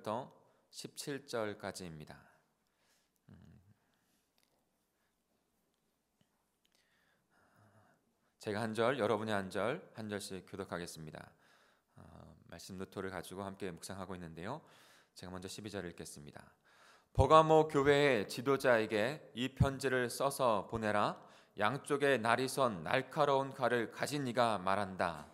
1절부터 17절까지입니다. 제가 한 절, 여러분이 한 절, 한 절씩 교독하겠습니다. 말씀 노트를 가지고 함께 묵상하고 있는데요. 제가 먼저 12절 읽겠습니다. 버가모 교회의 지도자에게 이 편지를 써서 보내라. 양쪽에 날이 선 날카로운 칼을 가진 이가 말한다.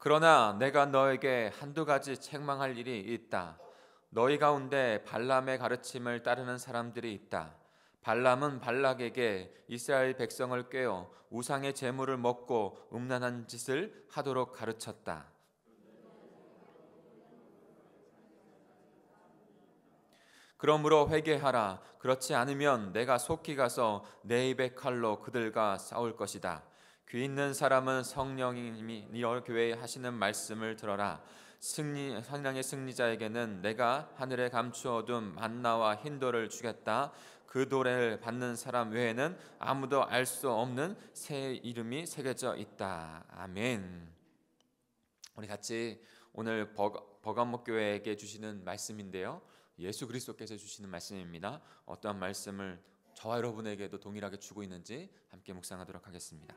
그러나 내가 너에게 한두 가지 책망할 일이 있다. 너희 가운데 발람의 가르침을 따르는 사람들이 있다. 발람은 발락에게 이스라엘 백성을 꾀어 우상의 제물을 먹고 음란한 짓을 하도록 가르쳤다. 그러므로 회개하라. 그렇지 않으면 내가 속히 가서 내 입의 칼로 그들과 싸울 것이다. 귀 있는 사람은 성령님이 네 교회에 하시는 말씀을 들어라. 성령의 승리자에게는 내가 하늘에 감추어둔 만나와 흰돌을 주겠다. 그 돌을 받는 사람 외에는 아무도 알 수 없는 새 이름이 새겨져 있다. 아멘. 우리 같이 오늘 버가모 교회에게 주시는 말씀인데요. 예수 그리스도께서 주시는 말씀입니다. 어떠한 말씀을 저와 여러분에게도 동일하게 주고 있는지 함께 묵상하도록 하겠습니다.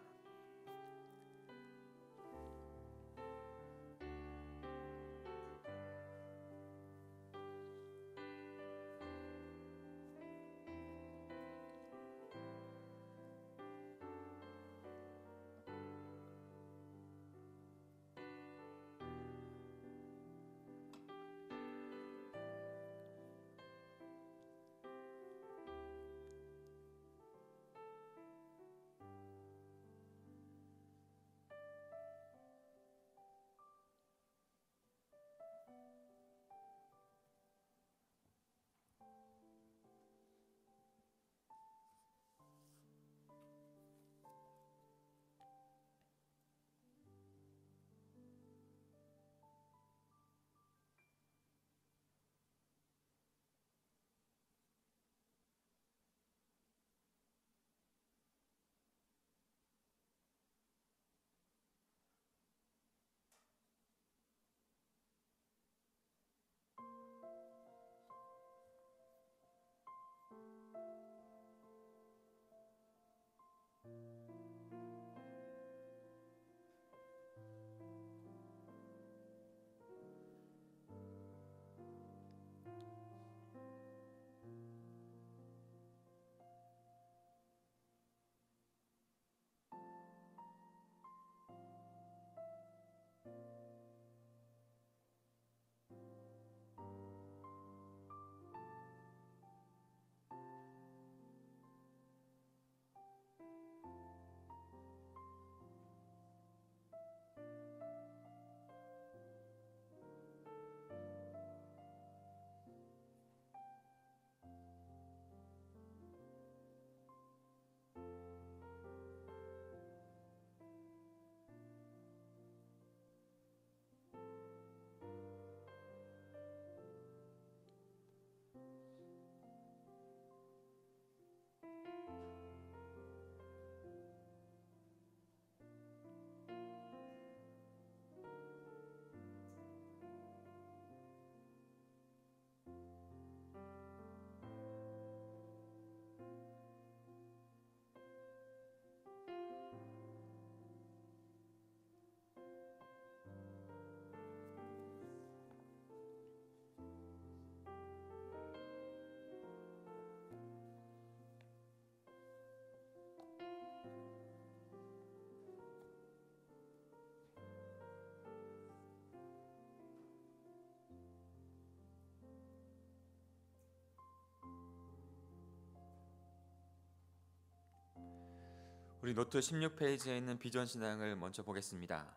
우리 노트 16페이지에 있는 비전 신앙을 먼저 보겠습니다.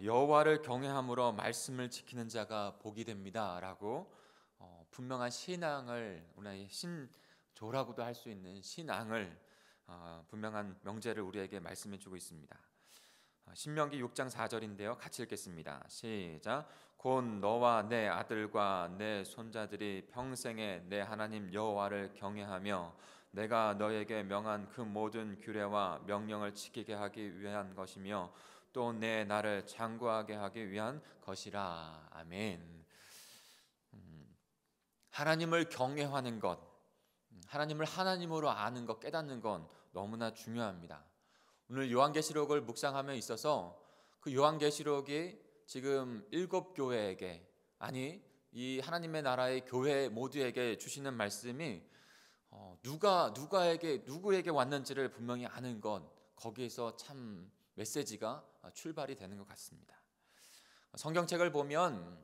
여호와를 경외함으로 말씀을 지키는 자가 복이 됩니다라고 분명한 신앙을, 우리 신조라고도 할 수 있는 신앙을, 분명한 명제를 우리에게 말씀해 주고 있습니다. 신명기 6장 4절인데요. 같이 읽겠습니다. 시작. 곧 너와 내 아들과 내 손자들이 평생에 내 하나님 여호와를 경외하며 내가 너에게 명한 그 모든 규례와 명령을 지키게 하기 위한 것이며 또 내 나를 장구하게 하기 위한 것이라. 아멘. 하나님을 경외하는 것, 하나님을 하나님으로 아는 것, 깨닫는 건 너무나 중요합니다. 오늘 요한계시록을 묵상하며 있어서 그 요한계시록이 지금 7교회에게, 아니 이 하나님의 나라의 교회 모두에게 주시는 말씀이 누구에게 왔는지를 분명히 아는 것, 거기에서 참 메시지가 출발이 되는 것 같습니다. 성경책을 보면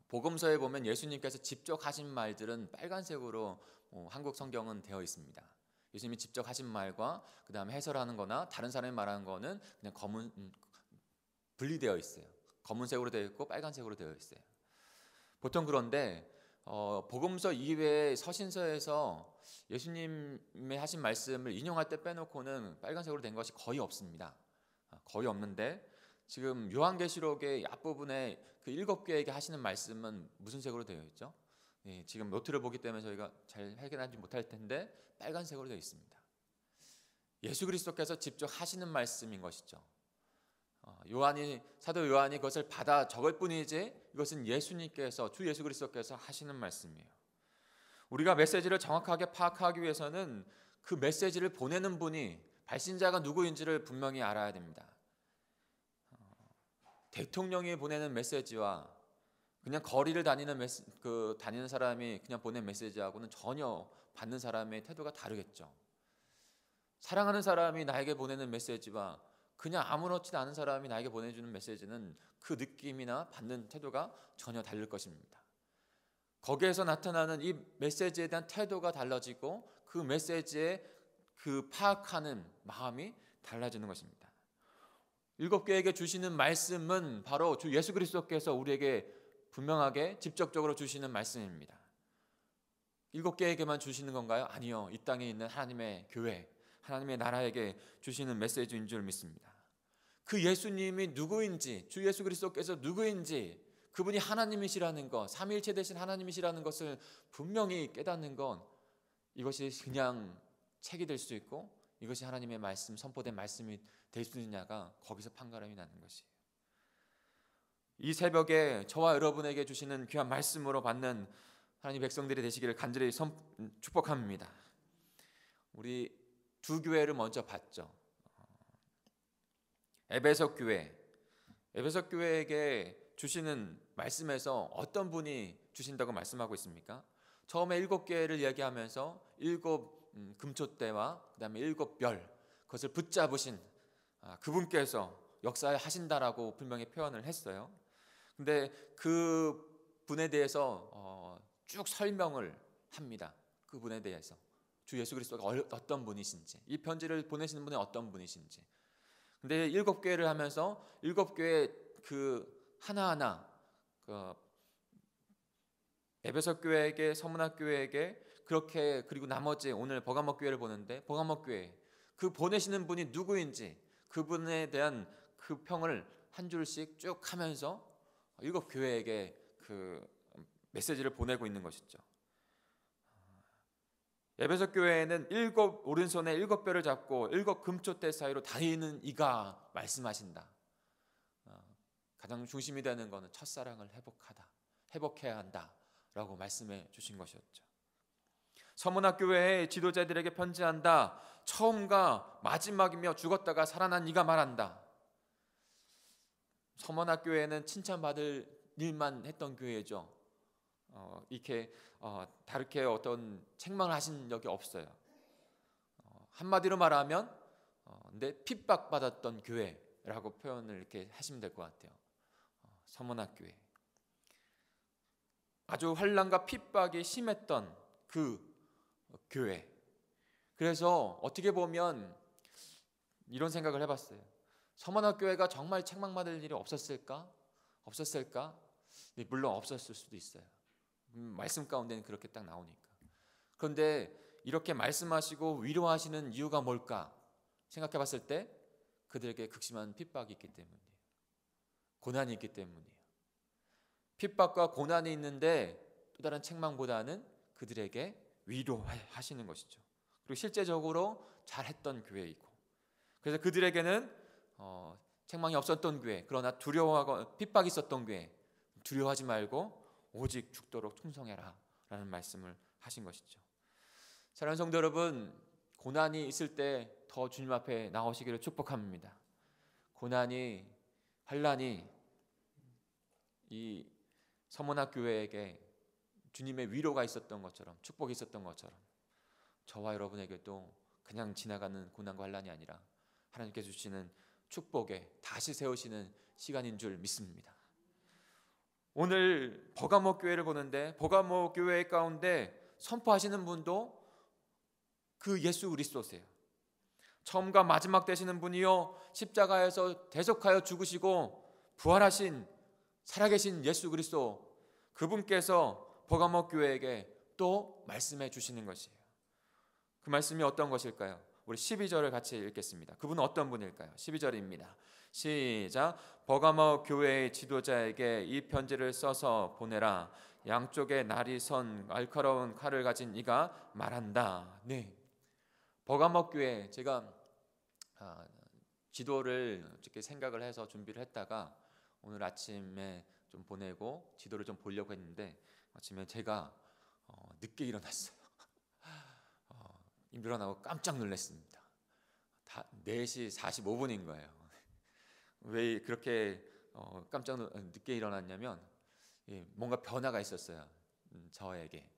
복음서에 보면 예수님께서 직접 하신 말들은 빨간색으로 한국 성경은 되어 있습니다. 예수님이 직접 하신 말과 그 다음에 해설하는 거나 다른 사람이 말하는 거는 그냥 분리되어 있어요. 검은색으로 되어 있고 빨간색으로 되어 있어요. 보통 그런데 복음서 이외의 서신서에서 예수님의 하신 말씀을 인용할 때 빼놓고는 빨간색으로 된 것이 거의 없습니다. 거의 없는데 지금 요한계시록의 앞부분에 그 7교회에게 하시는 말씀은 무슨 색으로 되어 있죠? 지금 노트를 보기 때문에 저희가 잘 확인하지 못할 텐데 빨간색으로 되어 있습니다. 예수 그리스도께서 직접 하시는 말씀인 것이죠. 사도 요한이 그것을 받아 적을 뿐이지 이것은 예수님께서, 주 예수 그리스도께서 하시는 말씀이에요. 우리가 메시지를 정확하게 파악하기 위해서는 그 메시지를 보내는 분이, 발신자가 누구인지를 분명히 알아야 됩니다. 대통령이 보내는 메시지와 그냥 거리를 다니는 사람이 그냥 보낸 메시지하고는 전혀 받는 사람의 태도가 다르겠죠. 사랑하는 사람이 나에게 보내는 메시지와 그냥 아무렇지도 않은 사람이 나에게 보내주는 메시지는 그 느낌이나 받는 태도가 전혀 다를 것입니다. 거기에서 나타나는 이 메시지에 대한 태도가 달라지고 그 메시지에 그 파악하는 마음이 달라지는 것입니다. 7교회에게 주시는 말씀은 바로 주 예수 그리스도께서 우리에게 분명하게 직접적으로 주시는 말씀입니다. 7교회에게만 주시는 건가요? 아니요. 이 땅에 있는 하나님의 교회, 하나님의 나라에게 주시는 메시지인 줄 믿습니다. 그 예수님이 누구인지, 주 예수 그리스도께서 누구인지, 그분이 하나님이시라는 것, 삼위일체 되신 하나님이시라는 것을 분명히 깨닫는 건 이것이 그냥 책이 될 수 있고 이것이 하나님의 말씀, 선포된 말씀이 될 수 있느냐가 거기서 판가름이 나는 것이에요. 이 새벽에 저와 여러분에게 주시는 귀한 말씀으로 받는 하나님 백성들이 되시기를 간절히 축복합니다. 우리 두 교회를 먼저 봤죠. 에베소 교회에게 주시는 말씀에서 어떤 분이 주신다고 말씀하고 있습니까? 처음에 7개를 이야기하면서 7 금초대와 그 다음에 7별, 그것을 붙잡으신 그분께서 역사하신다라고 분명히 표현을 했어요. 근데 그 분에 대해서 쭉 설명을 합니다. 그 분에 대해서 주 예수 그리스도가 어떤 분이신지, 이 편지를 보내시는 분이 어떤 분이신지. 근데 7교회를 하면서 7교회 그 하나하나 에베소 교회에게, 서문학 교회에게 그렇게, 그리고 나머지 오늘 버가모 교회를 보는데 버가모 교회 그 보내시는 분이 누구인지 그분에 대한 그 평을 한 줄씩 쭉 하면서 7교회에게 그 메시지를 보내고 있는 것이죠. 에베소 교회에는 7 오른손에 7뼈를 잡고 7 금초대 사이로 다니는 이가 말씀하신다. 가장 중심이 되는 것은 첫사랑을 회복해야 한다라고 말씀해 주신 것이었죠. 서문학 교회의 지도자들에게 편지한다. 처음과 마지막이며 죽었다가 살아난 이가 말한다. 서문학 교회는 칭찬받을 일만 했던 교회죠. 이렇게 다르게 어떤 책망을 하신 적이 없어요. 한마디로 말하면 핍박받았던 교회라고 표현을 이렇게 하시면 될 것 같아요. 서문학 교회, 아주 환난과 핍박이 심했던 그 교회. 그래서 어떻게 보면 이런 생각을 해봤어요. 서문학 교회가 정말 책망받을 일이 없었을까? 물론 없었을 수도 있어요. 말씀 가운데는 그렇게 딱 나오니까. 그런데 이렇게 말씀하시고 위로하시는 이유가 뭘까 생각해 봤을 때 그들에게 극심한 핍박이 있기 때문이에요. 고난이 있기 때문이에요. 핍박과 고난이 있는데 또 다른 책망보다는 그들에게 위로하시는 것이죠. 그리고 실제적으로 잘했던 교회이고, 그래서 그들에게는 책망이 없었던 교회, 그러나 두려워하고 핍박이 있었던 교회, 두려워하지 말고 오직 죽도록 충성해라 라는 말씀을 하신 것이죠. 사랑하는 성도 여러분, 고난이 있을 때 더 주님 앞에 나오시기를 축복합니다. 고난이, 환난이 이 서문학 교회에게 주님의 위로가 있었던 것처럼, 축복이 있었던 것처럼 저와 여러분에게도 그냥 지나가는 고난과 환난이 아니라 하나님께서 주시는 축복에 다시 세우시는 시간인 줄 믿습니다. 오늘 버가모 교회를 보는데 버가모 교회 가운데 선포하시는 분도 그 예수 그리스도세요. 처음과 마지막 되시는 분이요, 십자가에서 대속하여 죽으시고 부활하신 살아계신 예수 그리스도, 그분께서 버가모 교회에게 또 말씀해 주시는 것이에요. 그 말씀이 어떤 것일까요? 우리 12절을 같이 읽겠습니다. 그분은 어떤 분일까요? 12절입니다. 시작. 버가모 교회의 지도자에게 이 편지를 써서 보내라. 양쪽에 날이 선 날카로운 칼을 가진 이가 말한다. 네. 버가모 교회, 제가 지도를 어떻게 생각을 해서 준비를 했다가 오늘 아침에 좀 보내고 지도를 좀 보려고 했는데 아침에 제가 늦게 일어났어요. 일어나고 깜짝 놀랐습니다. 다 4시 45분인 거예요. 왜 그렇게 깜짝 늦게 일어났냐면 뭔가 변화가 있었어요. 저에게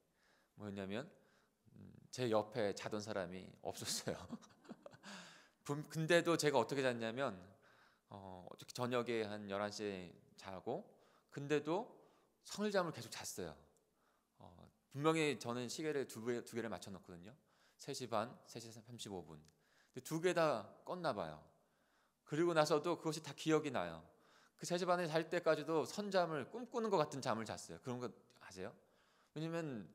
뭐였냐면 제 옆에 자던 사람이 없었어요. 근데도 제가 어떻게 잤냐면 어떻게 저녁에 한 11시에 자고 근데도 성일잠을 계속 잤어요. 분명히 저는 시계를 두 개를 맞춰 놓거든요. 3시 반, 3시 35분. 근데 2개 다 껐나 봐요. 그리고 나서도 그것이 다 기억이 나요. 그 3시 반에 잘 때까지도 선잠을 꿈꾸는 것 같은 잠을 잤어요. 그런 거 아세요? 왜냐면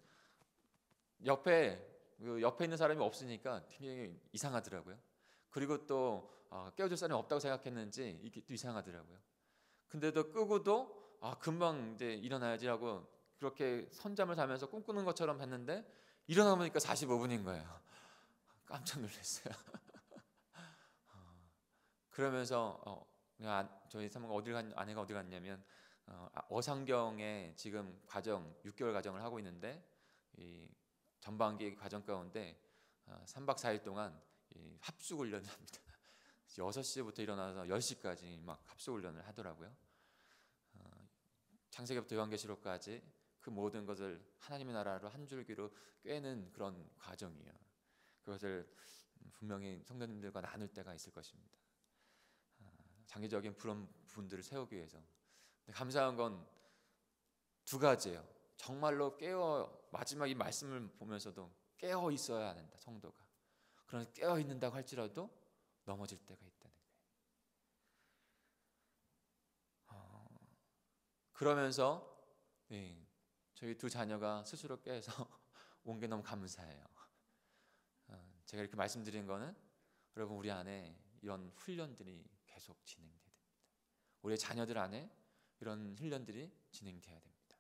옆에 있는 사람이 없으니까 굉장히 이상하더라고요. 그리고 또 깨워줄 사람이 없다고 생각했는지 이게 또 이상하더라고요. 근데도 끄고도 금방 이제 일어나야지 하고 그렇게 선잠을 자면서 꿈꾸는 것처럼 했는데 일어나 보니까 45분인 거예요. 깜짝 놀랐어요. 그러면서 저희 사모가 아내가 어디 갔냐면 어상경에 지금 과정 6개월 과정을 하고 있는데 이 전반기 과정 가운데 3박 4일 동안 합숙 훈련을 합니다. 6시부터 일어나서 10시까지 막 합숙 훈련을 하더라고요. 창세기부터 요한계시록까지 그 모든 것을 하나님의 나라로 한 줄기로 꿰는 그런 과정이에요. 그것을 분명히 성도님들과 나눌 때가 있을 것입니다. 장기적인 그런 부분들을 세우기 위해서. 근데 감사한 건 2가지예요. 정말로 마지막 이 말씀을 보면서도 깨어 있어야 한다, 성도가. 그러나 깨어 있는다고 할지라도 넘어질 때가 있다는 거예요. 그러면서 저희 2 자녀가 스스로 깨서 온 게 너무 감사해요. 제가 이렇게 말씀드린 거는 여러분 우리 안에 이런 훈련들이 계속 진행돼야 됩니다. 우리 자녀들 안에 이런 훈련들이 진행돼야 됩니다.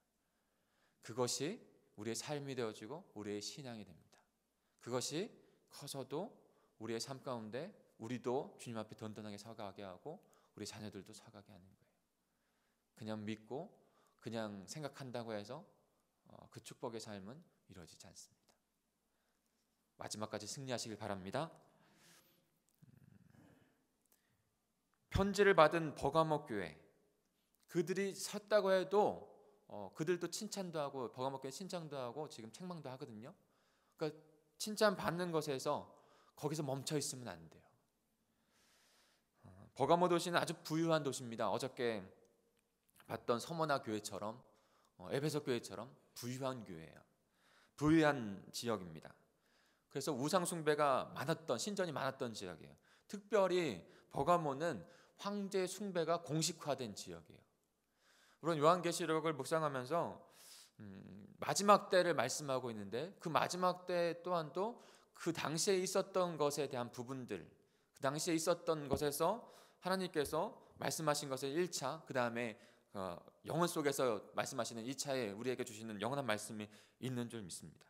그것이 우리의 삶이 되어지고 우리의 신앙이 됩니다. 그것이 커서도 우리의 삶 가운데 우리도 주님 앞에 든든하게 서가게 하고 우리 자녀들도 서가게 하는 거예요. 그냥 믿고 그냥 생각한다고 해서 그 축복의 삶은 이루어지지 않습니다. 마지막까지 승리하시길 바랍니다. 편지를 받은 버가모 교회, 그들이 섰다고 해도 그들도 칭찬도 하고 버가모 교회 칭찬도 하고 지금 책망도 하거든요. 그러니까 칭찬 받는 것에서 거기서 멈춰 있으면 안 돼요. 버가모 도시는 아주 부유한 도시입니다. 어저께 봤던 서머나 교회처럼 에베소 교회처럼 부유한 교회예요. 부유한 지역입니다. 그래서 우상 숭배가 많았던, 신전이 많았던 지역이에요. 특별히 버가모는 황제 숭배가 공식화된 지역이에요. 물론 요한계시록을 묵상하면서 마지막 때를 말씀하고 있는데 그 마지막 때 또한도 그 당시에 있었던 것에 대한 부분들, 그 당시에 있었던 것에서 하나님께서 말씀하신 것을 1차, 그 다음에 영혼 속에서 말씀하시는 이 차에 우리에게 주시는 영원한 말씀이 있는 줄 믿습니다.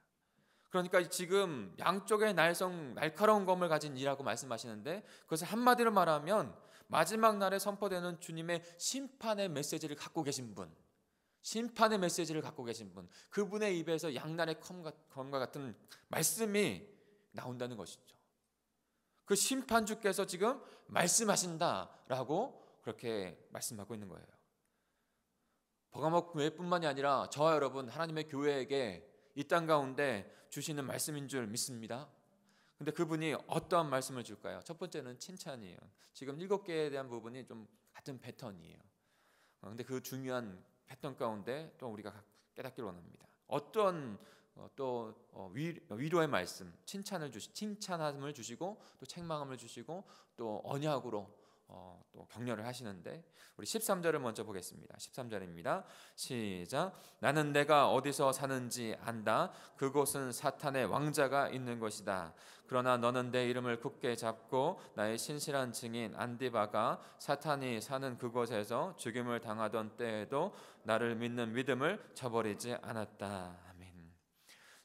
그러니까 지금 양쪽의 날카로운 검을 가진 이라고 말씀하시는데, 그것을 한마디로 말하면 마지막 날에 선포되는 주님의 심판의 메시지를 갖고 계신 분, 심판의 메시지를 갖고 계신 분, 그분의 입에서 양날의 검과 같은 말씀이 나온다는 것이죠. 그 심판주께서 지금 말씀하신다라고 그렇게 말씀하고 있는 거예요. 버가모 교회뿐만이 아니라 저와 여러분, 하나님의 교회에게 이 땅 가운데 주시는 말씀인 줄 믿습니다. 근데 그분이 어떠한 말씀을 줄까요? 첫 번째는 칭찬이에요. 지금 7개에 대한 부분이 좀 같은 패턴이에요. 근데 그 중요한 패턴 가운데 또 우리가 깨닫기를 원합니다. 어떤 위로의 말씀, 칭찬함을 주시고 또 책망함을 주시고 또 언약으로 또 격려를 하시는데, 우리 13절을 먼저 보겠습니다. 13절입니다. 시작. 나는 내가 어디서 사는지 안다. 그곳은 사탄의 왕자가 있는 것이다. 그러나 너는 내 이름을 굳게 잡고 나의 신실한 증인 안디바가 사탄이 사는 그곳에서 죽임을 당하던 때에도 나를 믿는 믿음을 저버리지 않았다. 아멘.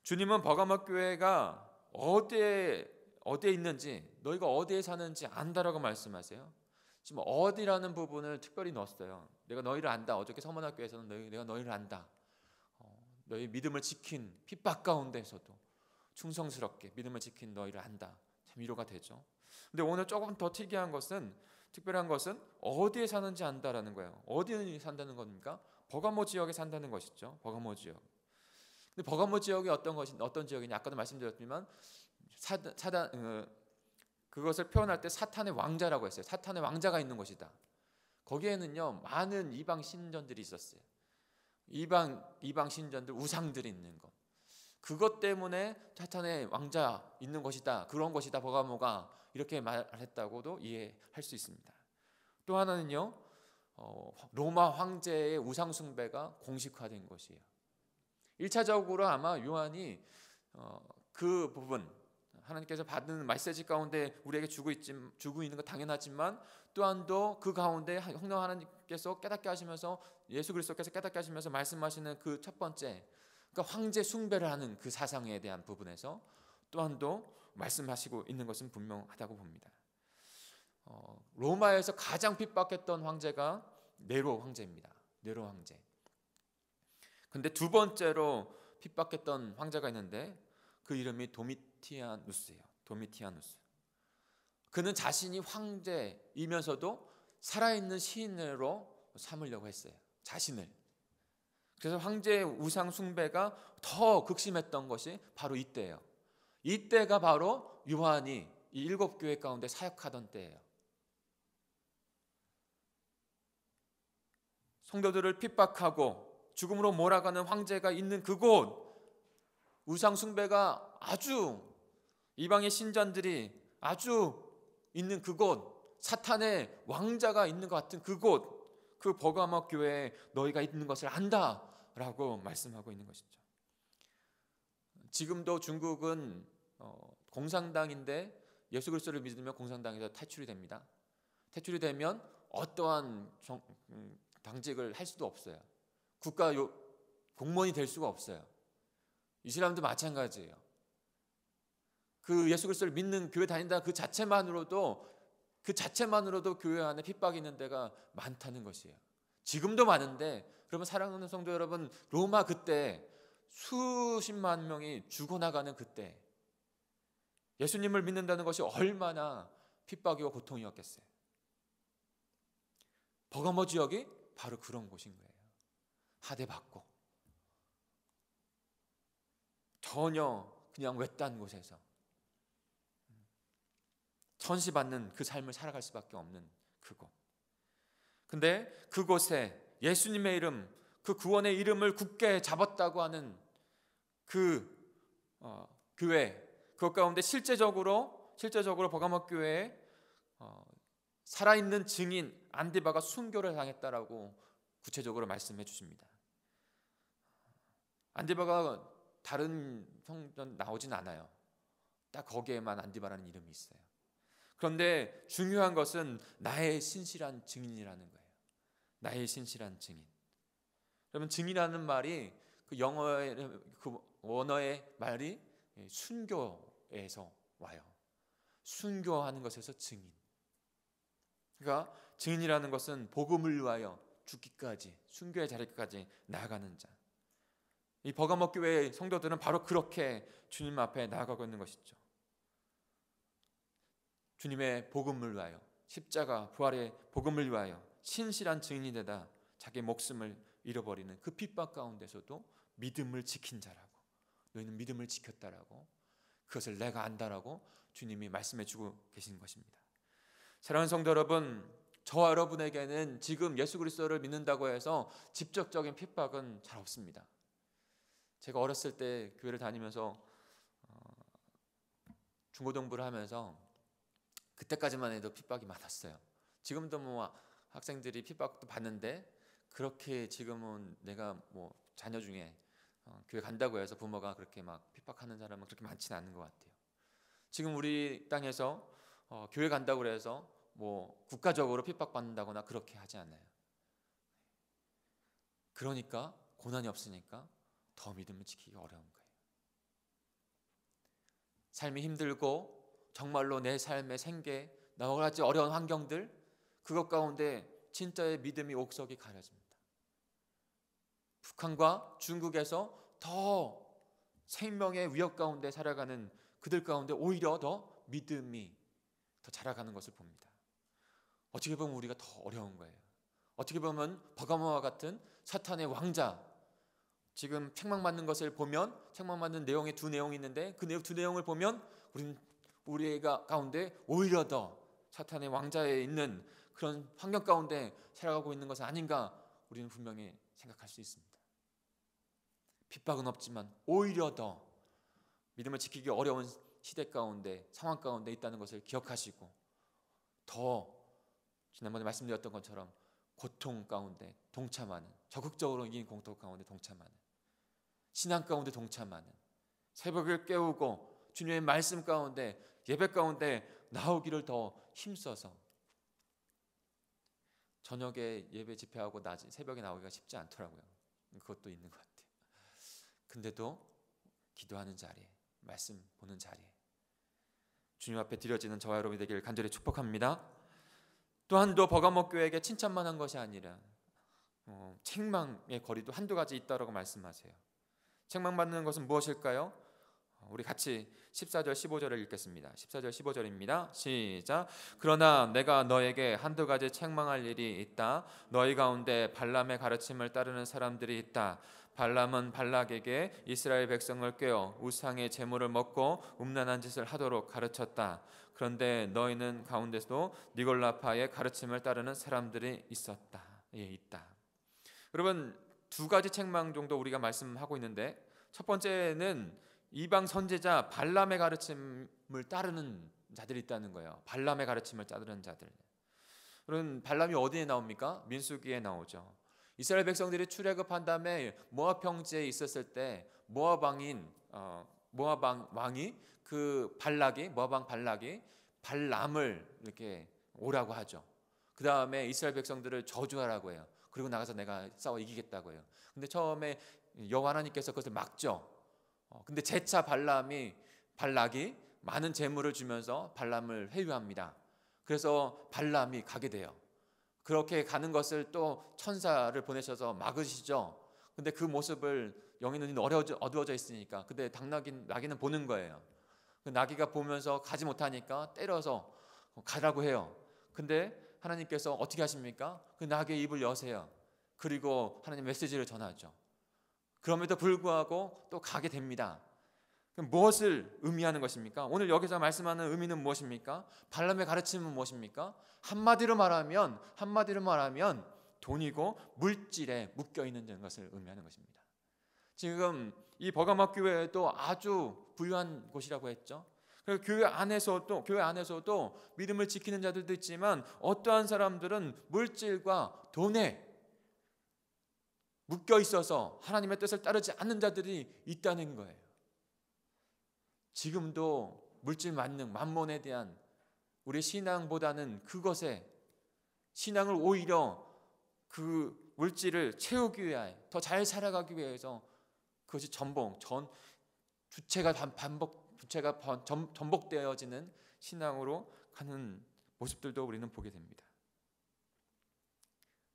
주님은 버가모 교회가 어디에 있는지, 너희가 어디에 사는지 안다라고 말씀하세요. 지금 어디라는 부분을 특별히 넣었어요. 내가 너희를 안다. 어저께 서문학교에서는 내가 너희를 안다. 너희 믿음을 지킨 핍박 가운데서도 충성스럽게 믿음을 지킨 너희를 안다. 참 위로가 되죠. 근데 오늘 조금 더 특별한 것은 어디에 사는지 안다라는 거예요. 어디에 산다는 겁니까? 버가모 지역에 산다는 것이죠. 버가모 지역. 근데 버가모 지역이 어떤 지역이냐? 아까도 말씀드렸지만 그것을 표현할 때 사탄의 왕자라고 했어요. 사탄의 왕자가 있는 곳이다. 거기에는요 많은 이방 신전들이 있었어요. 이방 신전들, 우상들이 있는 것. 그것 때문에 사탄의 왕자 있는 것이다. 그런 것이다. 버가모가 이렇게 말했다고도 이해할 수 있습니다. 또 하나는요 로마 황제의 우상 숭배가 공식화된 것이에요. 1차적으로 아마 요한이 그 부분, 하나님께서 받는 메시지 가운데 우리에게 주고 있는 거 당연하지만, 또한도 그 가운데 성령 하나님께서 깨닫게 하시면서, 예수 그리스도께서 깨닫게 하시면서 말씀하시는 그 첫 번째, 그러니까 황제 숭배를 하는 그 사상에 대한 부분에서 또한도 말씀하시고 있는 것은 분명하다고 봅니다. 로마에서 가장 핍박했던 황제가 네로 황제입니다. 네로 황제. 근데 두 번째로 핍박했던 황제가 있는데 그 이름이 도미티아누스예요. 도미티아누스. 그는 자신이 황제이면서도 살아있는 시인으로 삼으려고 했어요. 자신을. 그래서 황제의 우상 숭배가 더 극심했던 것이 바로 이때예요. 이때가 바로 요한이 이 7교회 가운데 사역하던 때예요. 성도들을 핍박하고 죽음으로 몰아가는 황제가 있는 그곳, 우상 숭배가 아주, 이방의 신전들이 아주 있는 그곳, 사탄의 왕자가 있는 것 같은 그곳, 그 버가모 교회에 너희가 있는 것을 안다라고 말씀하고 있는 것이죠. 지금도 중국은 공산당인데 예수 그리스도를 믿으면 공산당에서 탈출이 됩니다. 탈출이 되면 어떠한 당직을 할 수도 없어요. 국가 공무원이 될 수가 없어요. 이슬람도 마찬가지예요. 그 예수 그리스도를 믿는 교회 다닌다 그 자체만으로도 교회 안에 핍박이 있는 데가 많다는 것이에요. 지금도 많은데, 그러면 사랑하는 성도 여러분, 로마 그때 수십만 명이 죽어나가는 그때 예수님을 믿는다는 것이 얼마나 핍박이고 고통이었겠어요. 버가모 지역이 바로 그런 곳인 거예요. 하대받고 전혀 그냥 외딴 곳에서 천시받는 그 삶을 살아갈 수밖에 없는 그곳. 근데 그곳에 예수님의 이름, 그 구원의 이름을 굳게 잡았다고 하는 그 교회, 그것 가운데 실제적으로 버가모 교회에 살아있는 증인 안디바가 순교를 당했다라고 구체적으로 말씀해 주십니다. 안디바가 다른 성전 나오진 않아요. 딱 거기에만 안디바라는 이름이 있어요. 그런데 중요한 것은 나의 신실한 증인이라는 거예요. 나의 신실한 증인. 여러분, 증인이라는 말이 그 영어의 그 원어의 말이 순교에서 와요. 순교하는 것에서 증인. 그러니까 증인이라는 것은 복음을 위하여 죽기까지, 순교의 자리까지 나아가는 자. 이 버가모 교회의 성도들은 바로 그렇게 주님 앞에 나아가고 있는 것이죠. 주님의 복음을 위하여, 십자가 부활의 복음을 위하여 신실한 증인이 되다 자기 목숨을 잃어버리는 그 핍박 가운데서도 믿음을 지킨 자라고, 너희는 믿음을 지켰다라고, 그것을 내가 안다라고 주님이 말씀해 주고 계신 것입니다. 사랑하는 성도 여러분, 저와 여러분에게는 지금 예수 그리스도를 믿는다고 해서 직접적인 핍박은 잘 없습니다. 제가 어렸을 때 교회를 다니면서 중고등부를 하면서 그때까지만 해도 핍박이 많았어요. 지금도 뭐 학생들이 핍박도 받는데 그렇게 지금은 내가 뭐 자녀 중에 교회 간다고 해서 부모가 그렇게 막 핍박하는 사람은 그렇게 많지는 않은 것 같아요. 지금 우리 땅에서 교회 간다고 해서 뭐 국가적으로 핍박받는다거나 그렇게 하지 않아요. 그러니까 고난이 없으니까 더 믿음을 지키기 어려운 거예요. 삶이 힘들고 정말로 내 삶의 생계, 여러 가지 어려운 환경들, 그것 가운데 진짜의 믿음이 옥석이 가려집니다. 북한과 중국에서 더 생명의 위협 가운데 살아가는 그들 가운데 오히려 더 믿음이 더 자라가는 것을 봅니다. 어떻게 보면 우리가 더 어려운 거예요. 어떻게 보면 버가모와 같은 사탄의 왕자, 지금 책망받는 것을 보면 책망받는 내용에 두 내용이 있는데 그 두 내용을 보면 우리가 가운데 오히려 더 사탄의 왕자에 있는 그런 환경 가운데 살아가고 있는 것은 아닌가 우리는 분명히 생각할 수 있습니다. 핍박은 없지만 오히려 더 믿음을 지키기 어려운 시대 가운데, 상황 가운데 있다는 것을 기억하시고 더 지난번에 말씀드렸던 것처럼 고통 가운데 동참하는, 적극적으로 이긴 고통 가운데 동참하는, 신앙 가운데 동참하는, 새벽을 깨우고 주님의 말씀 가운데, 예배 가운데 나오기를 더 힘써서, 저녁에 예배 집회하고 낮에 새벽에 나오기가 쉽지 않더라고요. 그것도 있는 것 같아요. 근데도 기도하는 자리에, 말씀 보는 자리에 주님 앞에 드려지는 저와 여러분이 되기를 간절히 축복합니다. 또한도 버가모 교회에게 칭찬만 한 것이 아니라 책망의 거리도 한두 가지 있다라고 말씀하세요. 책망받는 것은 무엇일까요? 우리 같이 14절 15절을 읽겠습니다. 14절 15절입니다. 시작. 그러나 내가 너에게 한두 가지 책망할 일이 있다. 너희 가운데 발람의 가르침을 따르는 사람들이 있다. 발람은 발락에게 이스라엘 백성을 꾀어 우상의 제물을 먹고 음란한 짓을 하도록 가르쳤다. 그런데 너희는 가운데서도 니골라파의 가르침을 따르는 사람들이 있다. 여러분, 두 가지 책망 정도 우리가 말씀하고 있는데, 첫 번째는 이방 선지자 발람의 가르침을 따르는 자들이 있다는 거예요. 발람의 가르침을 따르는 자들. 그럼 발람이 어디에 나옵니까? 민수기에 나오죠. 이스라엘 백성들이 출애굽한 다음에 모압 평지에 있었을 때 모압 왕이 그 모압 왕 발락이 발람을 이렇게 오라고 하죠. 그 다음에 이스라엘 백성들을 저주하라고 해요. 그리고 나가서 내가 싸워 이기겠다고 해요. 근데 처음에 여호와 하나님께서 그것을 막죠. 근데 재차 발락이 많은 재물을 주면서 발람을 회유합니다. 그래서 발람이 가게 돼요. 그렇게 가는 것을 또 천사를 보내셔서 막으시죠. 근데 그 모습을 영의 눈이 어두워져 있으니까 근데 나귀는 보는 거예요. 그 나귀가 보면서 가지 못하니까 때려서 가라고 해요. 근데 하나님께서 어떻게 하십니까? 그 나귀의 입을 여세요. 그리고 하나님 메시지를 전하죠. 그럼에도 불구하고 또 가게 됩니다. 그럼 무엇을 의미하는 것입니까? 오늘 여기서 말씀하는 의미는 무엇입니까? 발람의 가르침은 무엇입니까? 한마디로 말하면 돈이고 물질에 묶여 있는 것을 의미하는 것입니다. 지금 이 버가모 교회도 아주 부유한 곳이라고 했죠. 그리고 교회 안에서도 믿음을 지키는 자들도 있지만 어떠한 사람들은 물질과 돈에 묶여 있어서 하나님의 뜻을 따르지 않는 자들이 있다는 거예요. 지금도 물질 만능, 만몬에 대한 우리 신앙보다는 그것에 신앙을 오히려 그 물질을 채우기 위해, 더 잘 살아가기 위해서 그것이 주체가 전복되어지는 신앙으로 가는 모습들도 우리는 보게 됩니다.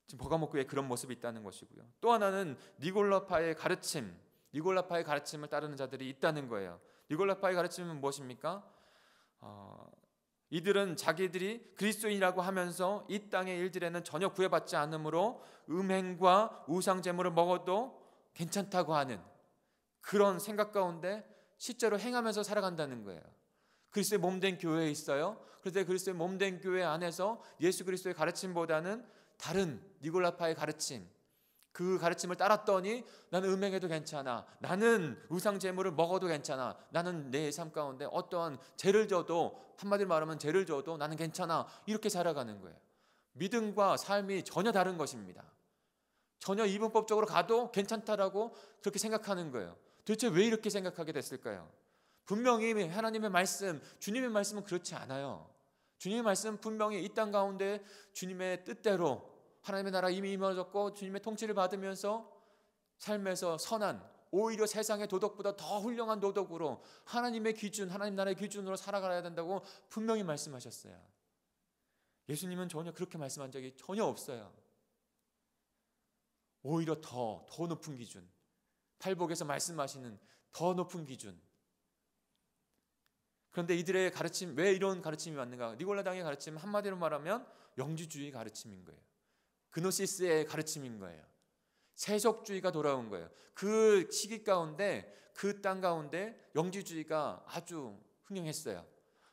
지금 버가모교에 그런 모습이 있다는 것이고요. 또 하나는 니골라파의 가르침을 따르는 자들이 있다는 거예요. 니골라파의 가르침은 무엇입니까? 이들은 자기들이 그리스도인이라고 하면서 이 땅의 일들에는 전혀 구애받지 않으므로 음행과 우상 제물을 먹어도 괜찮다고 하는 그런 생각 가운데 실제로 행하면서 살아간다는 거예요. 그리스도의 몸된 교회에 있어요. 그런데 그리스도의 몸된 교회 안에서 예수 그리스도의 가르침보다는 다른 니골라파의 가르침, 그 가르침을 따랐더니 나는 음행해도 괜찮아, 나는 우상 제물을 먹어도 괜찮아, 나는 내 삶 가운데 어떠한 죄를 져도, 한마디로 말하면 죄를 져도 나는 괜찮아, 이렇게 살아가는 거예요. 믿음과 삶이 전혀 다른 것입니다. 전혀 이분법적으로 가도 괜찮다라고 그렇게 생각하는 거예요. 도대체 왜 이렇게 생각하게 됐을까요? 분명히 하나님의 말씀, 주님의 말씀은 그렇지 않아요. 주님의 말씀은 분명히 이 땅 가운데 주님의 뜻대로 하나님의 나라 이미 임하셨고 주님의 통치를 받으면서 삶에서 선한, 오히려 세상의 도덕보다 더 훌륭한 도덕으로 하나님의 기준, 하나님 나라의 기준으로 살아가야 된다고 분명히 말씀하셨어요. 예수님은 전혀 그렇게 말씀한 적이 전혀 없어요. 오히려 더 높은 기준, 팔복에서 말씀하시는 더 높은 기준. 그런데 이들의 가르침, 왜 이런 가르침이 왔는가? 니골라당의 가르침은 한마디로 말하면 영주주의 가르침인 거예요. 그노시스의 가르침인 거예요. 세속주의가 돌아온 거예요. 그 시기 가운데, 그 땅 가운데 영주주의가 아주 흥행했어요.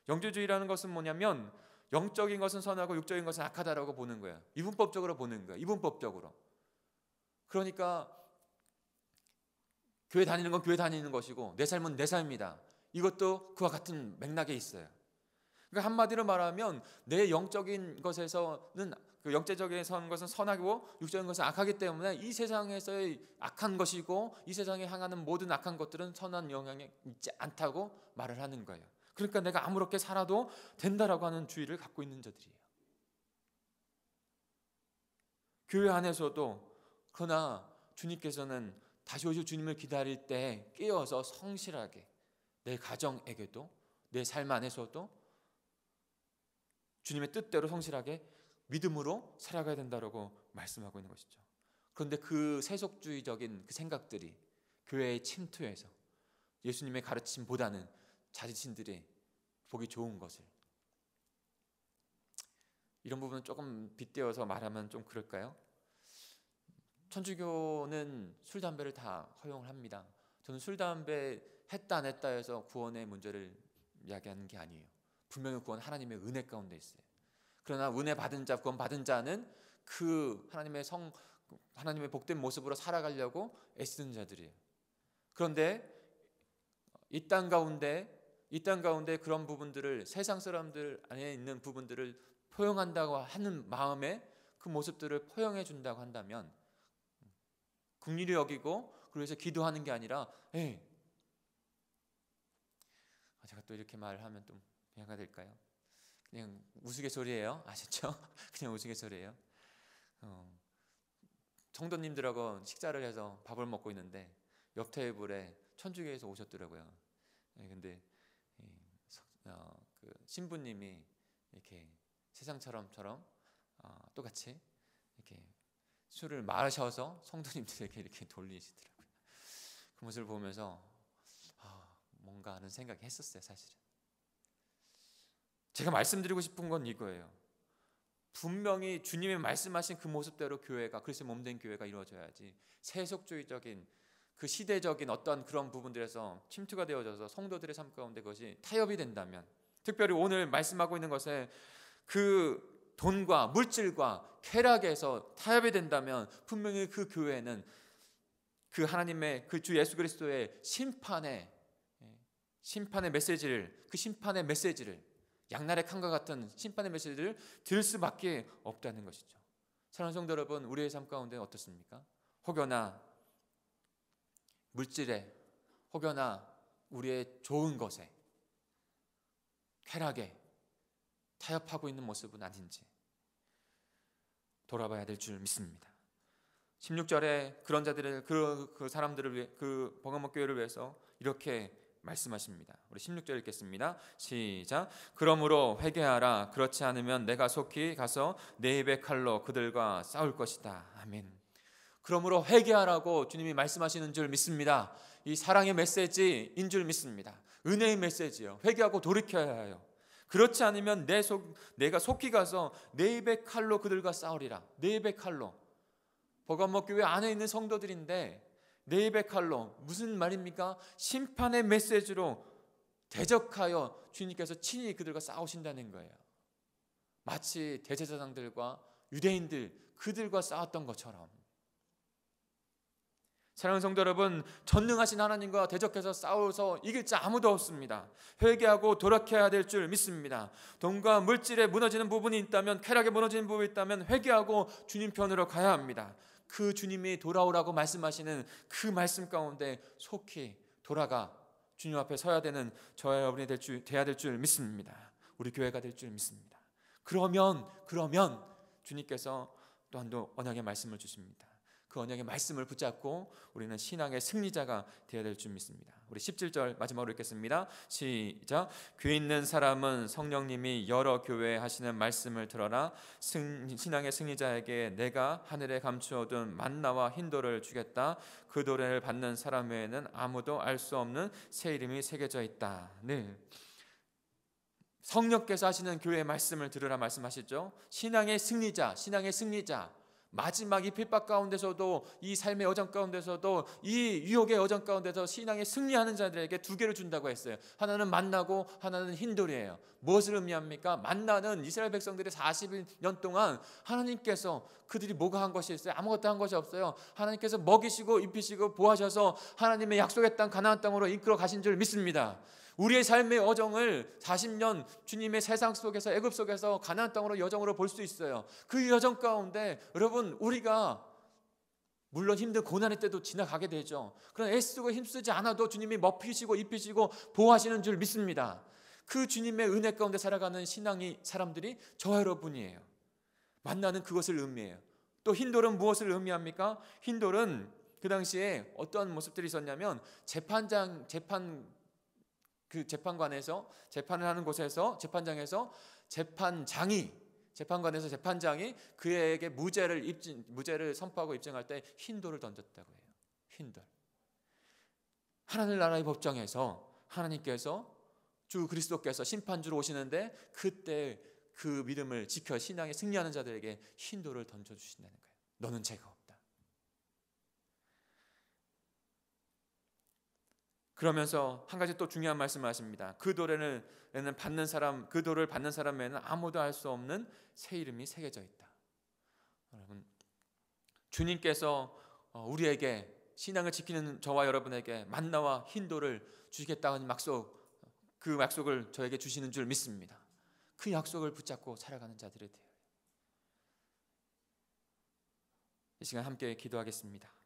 영주주의라는 것은 뭐냐면 영적인 것은 선하고 육적인 것은 악하다라고 보는 거예요. 이분법적으로 보는 거예요. 이분법적으로. 그러니까 교회 다니는 건 교회 다니는 것이고 내 삶은 내 삶이다. 이것도 그와 같은 맥락에 있어요. 그러니까 한마디로 말하면 내 영적인 것에서는, 그 영적인 것은 선하고 육적인 것은 악하기 때문에 이 세상에서의 악한 것이고 이 세상에 향하는 모든 악한 것들은 선한 영향이 있지 않다고 말을 하는 거예요. 그러니까 내가 아무렇게 살아도 된다라고 하는 주의를 갖고 있는 자들이에요. 교회 안에서도, 그러나 주님께서는 다시 오실 주님을 기다릴 때 깨어서 성실하게 내 가정에게도, 내 삶 안에서도 주님의 뜻대로 성실하게 믿음으로 살아가야 된다고 말씀하고 있는 것이죠. 그런데 그 세속주의적인 그 생각들이 교회에 침투해서 예수님의 가르침보다는 자신들이 보기 좋은 것을, 이런 부분은 조금 빗대어서 말하면 좀 그럴까요? 천주교는 술, 담배를 다 허용을 합니다. 저는 술, 담배 했다 안 했다 해서 구원의 문제를 이야기하는 게 아니에요. 분명히 구원 하나님의 은혜 가운데 있어요. 그러나 은혜 받은 자, 구원 받은 자는 그 하나님의 복된 모습으로 살아가려고 애쓰는 자들이에요. 그런데 이 땅 가운데 그런 부분들을, 세상 사람들 안에 있는 부분들을 포용한다고 하는 마음에 그 모습들을 포용해 준다고 한다면 긍휼히 여기고 그래서 기도하는 게 아니라, 제가 또 이렇게 말을 하면 좀 배가 될까요? 그냥 우스갯소리예요. 아셨죠? 그냥 우스갯소리예요. 성도님들하고 식사를 해서 밥을 먹고 있는데 옆 테이블에 천주교에서 오셨더라고요. 근데 그 신부님이 이렇게 세상처럼 똑같이 이렇게 술을 마셔서 성도님들에게 이렇게 돌리시더라고요. 그 모습을 보면서 뭔가 하는 생각이 했었어요, 사실은. 제가 말씀드리고 싶은 건 이거예요. 분명히 주님의 말씀하신 그 모습대로 교회가, 그리스도의 몸된 교회가 이루어져야지 세속주의적인 그 시대적인 어떤 그런 부분들에서 침투가 되어져서 성도들의 삶 가운데 그것이 타협이 된다면, 특별히 오늘 말씀하고 있는 것에 그 돈과 물질과 쾌락에서 타협이 된다면 분명히 그 교회는 그 하나님의, 그 주 예수 그리스도의 심판의 메시지를, 그 심판의 메시지를, 양날의 칼과 같은 심판의 메시지를 들을 수밖에 없다는 것이죠. 사랑하는 성도 여러분, 우리의 삶 가운데 어떻습니까? 혹여나 물질에, 혹여나 우리의 좋은 것에, 쾌락에 타협하고 있는 모습은 아닌지 돌아봐야 될 줄 믿습니다. 16절에 그런 자들을 그 사람들을 위해 그 버가모 교회를 위해서 이렇게 말씀하십니다. 우리 16절 읽겠습니다. 시작. 그러므로 회개하라. 그렇지 않으면 내가 속히 가서 내 입의 칼로 그들과 싸울 것이다. 아멘. 그러므로 회개하라고 주님이 말씀하시는 줄 믿습니다. 이 사랑의 메시지인 줄 믿습니다. 은혜의 메시지요. 회개하고 돌이켜야 해요. 그렇지 않으면 내가 속히 가서 내 입의 칼로 그들과 싸우리라. 내 입의 칼로. 버가모 교회 안에 있는 성도들인데 내 입의 칼로 무슨 말입니까? 심판의 메시지로 대적하여 주님께서 친히 그들과 싸우신다는 거예요. 마치 대제사장들과 유대인들 그들과 싸웠던 것처럼. 사랑하는 성도 여러분, 전능하신 하나님과 대적해서 싸워서 이길 자 아무도 없습니다. 회개하고 돌이켜야 될 줄 믿습니다. 돈과 물질에 무너지는 부분이 있다면, 쾌락에 무너지는 부분이 있다면 회개하고 주님 편으로 가야 합니다. 그 주님이 돌아오라고 말씀하시는 그 말씀 가운데 속히 돌아가 주님 앞에 서야 되는 저와 여러분이 돼야 될 줄 믿습니다. 우리 교회가 될 줄 믿습니다. 그러면 주님께서 또한 언약의 말씀을 주십니다. 그 언약의 말씀을 붙잡고 우리는 신앙의 승리자가 되어야 될 줄 믿습니다. 우리 17절 마지막으로 읽겠습니다. 시작. 귀 있는 사람은 성령님이 여러 교회에 하시는 말씀을 들어라. 신앙의 승리자에게 내가 하늘에 감추어둔 만나와 흰돌을 주겠다. 그 돌을 받는 사람 외에는 아무도 알 수 없는 새 이름이 새겨져 있다. 네. 성령께서 하시는 교회의 말씀을 들으라 말씀하시죠. 신앙의 승리자, 마지막 이 핍박 가운데서도, 이 삶의 여정 가운데서도, 이 유혹의 여정 가운데서 신앙에 승리하는 자들에게 두 개를 준다고 했어요. 하나는 만나고 하나는 흰돌이에요. 무엇을 의미합니까? 만나는 이스라엘 백성들이 40년 동안 하나님께서 그들이 뭐가 한 것이 있어요? 아무것도 한 것이 없어요. 하나님께서 먹이시고 입히시고 보호하셔서 하나님의 약속의 땅 가나안 땅으로 이끌어 가신 줄 믿습니다. 우리의 삶의 여정을 40년 주님의 세상 속에서, 애굽 속에서 가나안 땅으로 여정으로 볼 수 있어요. 그 여정 가운데 여러분, 우리가 물론 힘든 고난의 때도 지나가게 되죠. 그러나 애쓰고 힘쓰지 않아도 주님이 먹히시고 입히시고 보호하시는 줄 믿습니다. 그 주님의 은혜 가운데 살아가는 신앙이 사람들이 저와 여러분이에요. 만나는 그것을 의미해요. 또 흰돌은 무엇을 의미합니까? 흰돌은 그 당시에 어떤 모습들이 있었냐면 재판관에서 재판을 하는 곳에서 재판관에서 재판장이 그에게 무죄를 선포하고 입증할 때 흰돌을 던졌다고 해요. 흰돌. 하나님 나라의 법정에서 하나님께서 주 그리스도께서 심판주로 오시는데 그때 그 믿음을 지켜 신앙에 승리하는 자들에게 흰돌을 던져주신다는 거예요. 너는 죄가 없다. 그러면서 한 가지 또 중요한 말씀을 하십니다. 그 돌을 받는 사람 외에는 아무도 알 수 없는 새 이름이 새겨져 있다. 여러분, 주님께서 우리에게, 신앙을 지키는 저와 여러분에게 만나와 흰돌을 주시겠다는 그 약속을 저에게 주시는 줄 믿습니다. 그 약속을 붙잡고 살아가는 자들이 되어요. 이 시간 함께 기도하겠습니다.